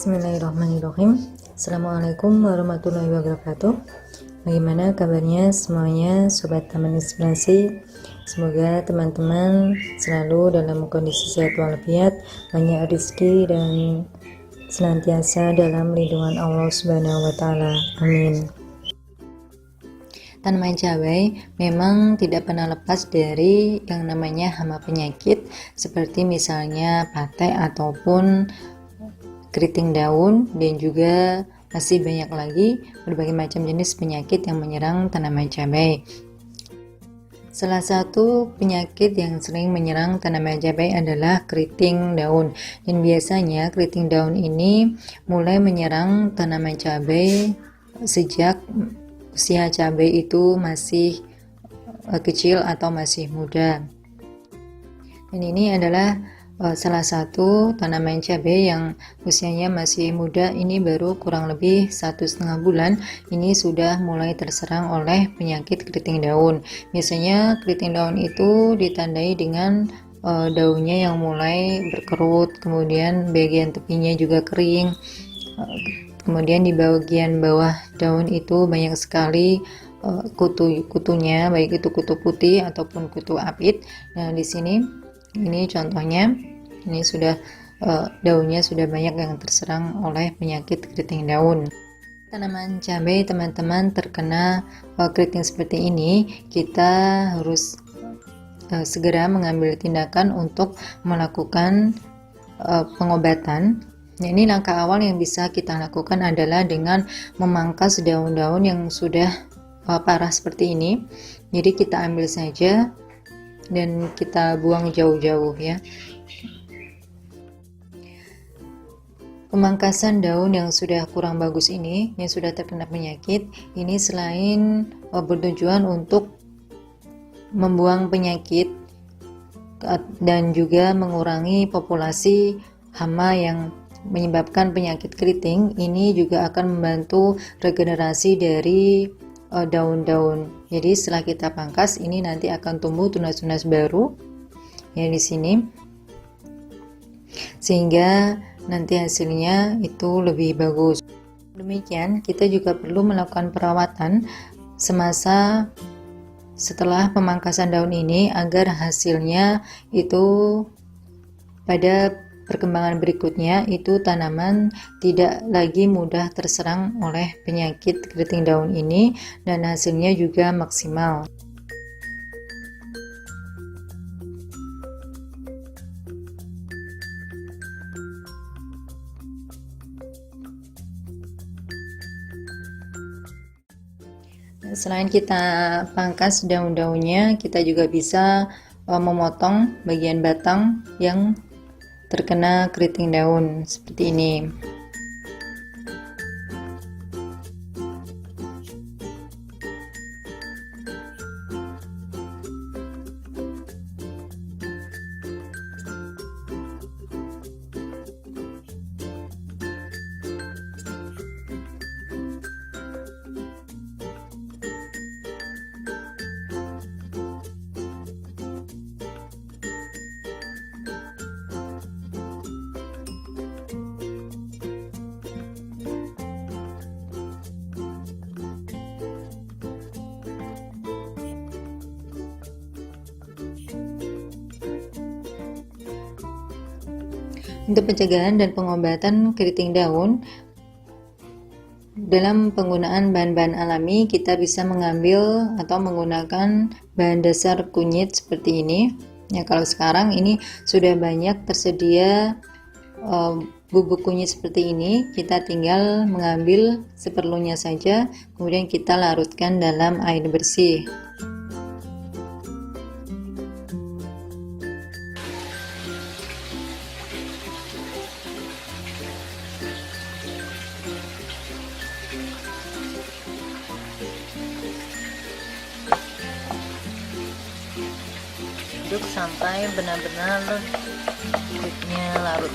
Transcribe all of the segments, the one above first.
Bismillahirrahmanirrahim. Assalamualaikum warahmatullahi wabarakatuh. Bagaimana kabarnya semuanya Sobat Taman Inspirasi? Semoga teman-teman selalu dalam kondisi sehat walafiat, banyak rezeki dan senantiasa dalam lindungan Allah Subhanahu wa taala. Amin. Tanaman cabai memang tidak pernah lepas dari yang namanya hama penyakit, seperti misalnya patek ataupun keriting daun, dan juga masih banyak lagi berbagai macam jenis penyakit yang menyerang tanaman cabai. Salah satu penyakit yang sering menyerang tanaman cabai adalah keriting daun, dan biasanya keriting daun ini mulai menyerang tanaman cabai sejak usia cabai itu masih kecil atau masih muda. Dan ini adalah salah satu tanaman cabai yang usianya masih muda, ini baru kurang lebih 1,5 bulan, ini sudah mulai terserang oleh penyakit keriting daun. Biasanya keriting daun itu ditandai dengan daunnya yang mulai berkerut, kemudian bagian tepinya juga kering, kemudian di bagian bawah daun itu banyak sekali kutu-kutunya, baik itu kutu putih ataupun kutu apit. Nah, di sini ini contohnya, ini sudah daunnya sudah banyak yang terserang oleh penyakit keriting daun. Tanaman cabai teman-teman terkena keriting seperti ini, kita harus segera mengambil tindakan untuk melakukan pengobatan. Nah, ini langkah awal yang bisa kita lakukan adalah dengan memangkas daun-daun yang sudah parah seperti ini. Jadi kita ambil saja dan kita buang jauh-jauh ya. Pemangkasan daun yang sudah kurang bagus ini, yang sudah terkena penyakit, ini selain bertujuan untuk membuang penyakit dan juga mengurangi populasi hama yang menyebabkan penyakit keriting, ini juga akan membantu regenerasi dari daun-daun. Jadi setelah kita pangkas, ini nanti akan tumbuh tunas-tunas baru ya di sini, sehingga nanti hasilnya itu lebih bagus. Demikian, kita juga perlu melakukan perawatan semasa setelah pemangkasan daun ini agar hasilnya itu pada perkembangan berikutnya itu tanaman tidak lagi mudah terserang oleh penyakit keriting daun ini, dan hasilnya juga maksimal. Selain kita pangkas daun-daunnya, kita juga bisa memotong bagian batang yang terkena keriting daun seperti ini. Untuk pencegahan dan pengobatan keriting daun, dalam penggunaan bahan-bahan alami, kita bisa mengambil atau menggunakan bahan dasar kunyit seperti ini. Ya, kalau sekarang ini sudah banyak tersedia bubuk kunyit seperti ini, kita tinggal mengambil seperlunya saja, kemudian kita larutkan dalam air bersih. Aduk sampai benar-benar kulitnya larut.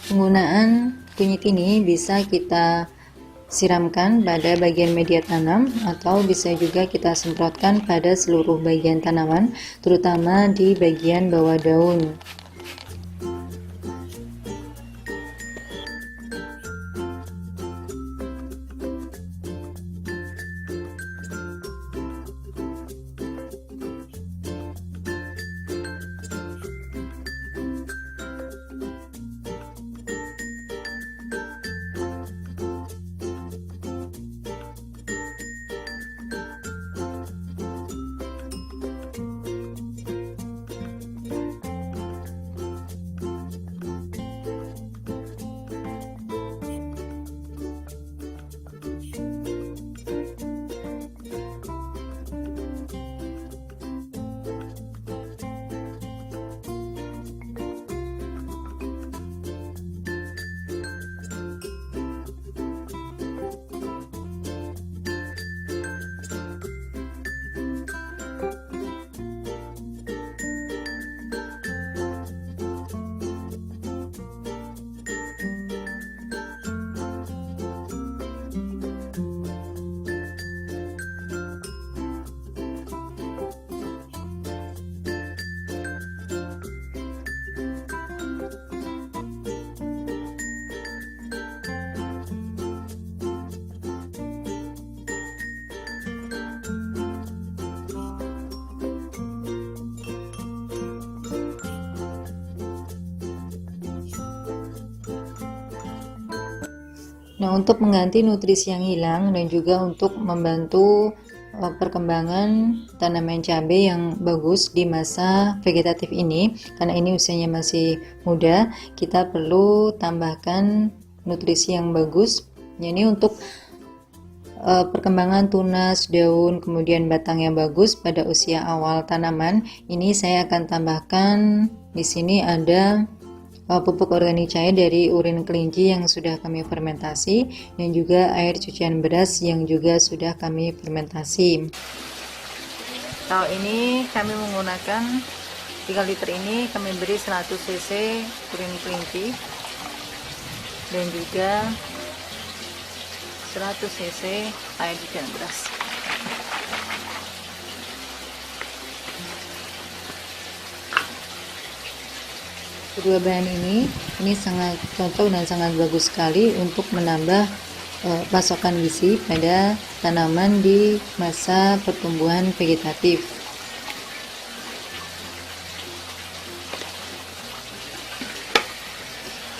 Penggunaan kunyit ini bisa kita siramkan pada bagian media tanam atau bisa juga kita semprotkan pada seluruh bagian tanaman, terutama di bagian bawah daun. Nah, untuk mengganti nutrisi yang hilang dan juga untuk membantu perkembangan tanaman cabai yang bagus di masa vegetatif ini, karena ini usianya masih muda, kita perlu tambahkan nutrisi yang bagus. Jadi untuk perkembangan tunas, daun, kemudian batang yang bagus pada usia awal tanaman, ini saya akan tambahkan di sini ada pupuk organik cair dari urin kelinci yang sudah kami fermentasi dan juga air cucian beras yang juga sudah kami fermentasi. Kalau ini kami menggunakan 3 liter ini kami beri 100 cc urin kelinci dan juga 100 cc air cucian beras. Kedua bahan ini sangat cocok dan sangat bagus sekali untuk menambah pasokan gizi pada tanaman di masa pertumbuhan vegetatif.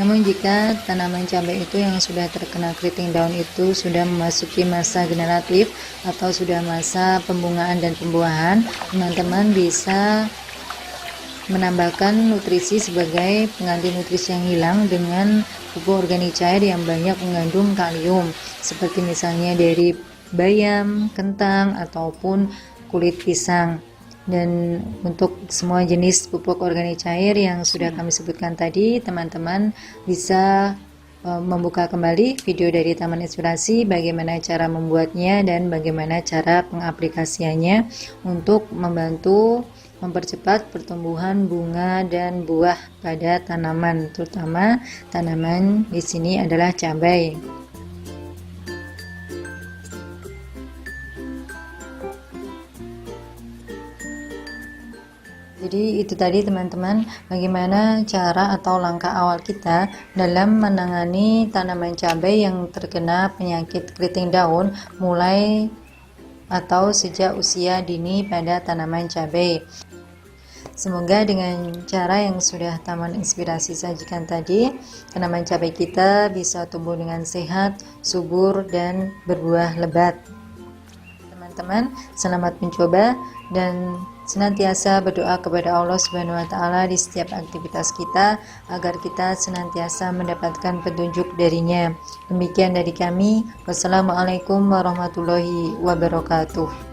Namun jika tanaman cabai itu yang sudah terkena keriting daun itu sudah memasuki masa generatif atau sudah masa pembungaan dan pembuahan, teman-teman bisa menambahkan nutrisi sebagai pengganti nutrisi yang hilang dengan pupuk organik cair yang banyak mengandung kalium, seperti misalnya dari bayam, kentang, ataupun kulit pisang. Dan untuk semua jenis pupuk organik cair yang sudah kami sebutkan tadi, teman-teman bisa membuka kembali video dari Taman Inspirasi bagaimana cara membuatnya dan bagaimana cara pengaplikasiannya untuk membantu mempercepat pertumbuhan bunga dan buah pada tanaman, terutama tanaman di sini adalah cabai. Jadi itu tadi teman-teman, bagaimana cara atau langkah awal kita dalam menangani tanaman cabai yang terkena penyakit keriting daun mulai atau sejak usia dini pada tanaman cabai. Semoga dengan cara yang sudah Taman Inspirasi sajikan tadi, tanaman cabai kita bisa tumbuh dengan sehat, subur, dan berbuah lebat. Teman-teman, selamat mencoba dan senantiasa berdoa kepada Allah Subhanahu wa taala di setiap aktivitas kita agar kita senantiasa mendapatkan petunjuk darinya. Demikian dari kami. Wassalamualaikum warahmatullahi wabarakatuh.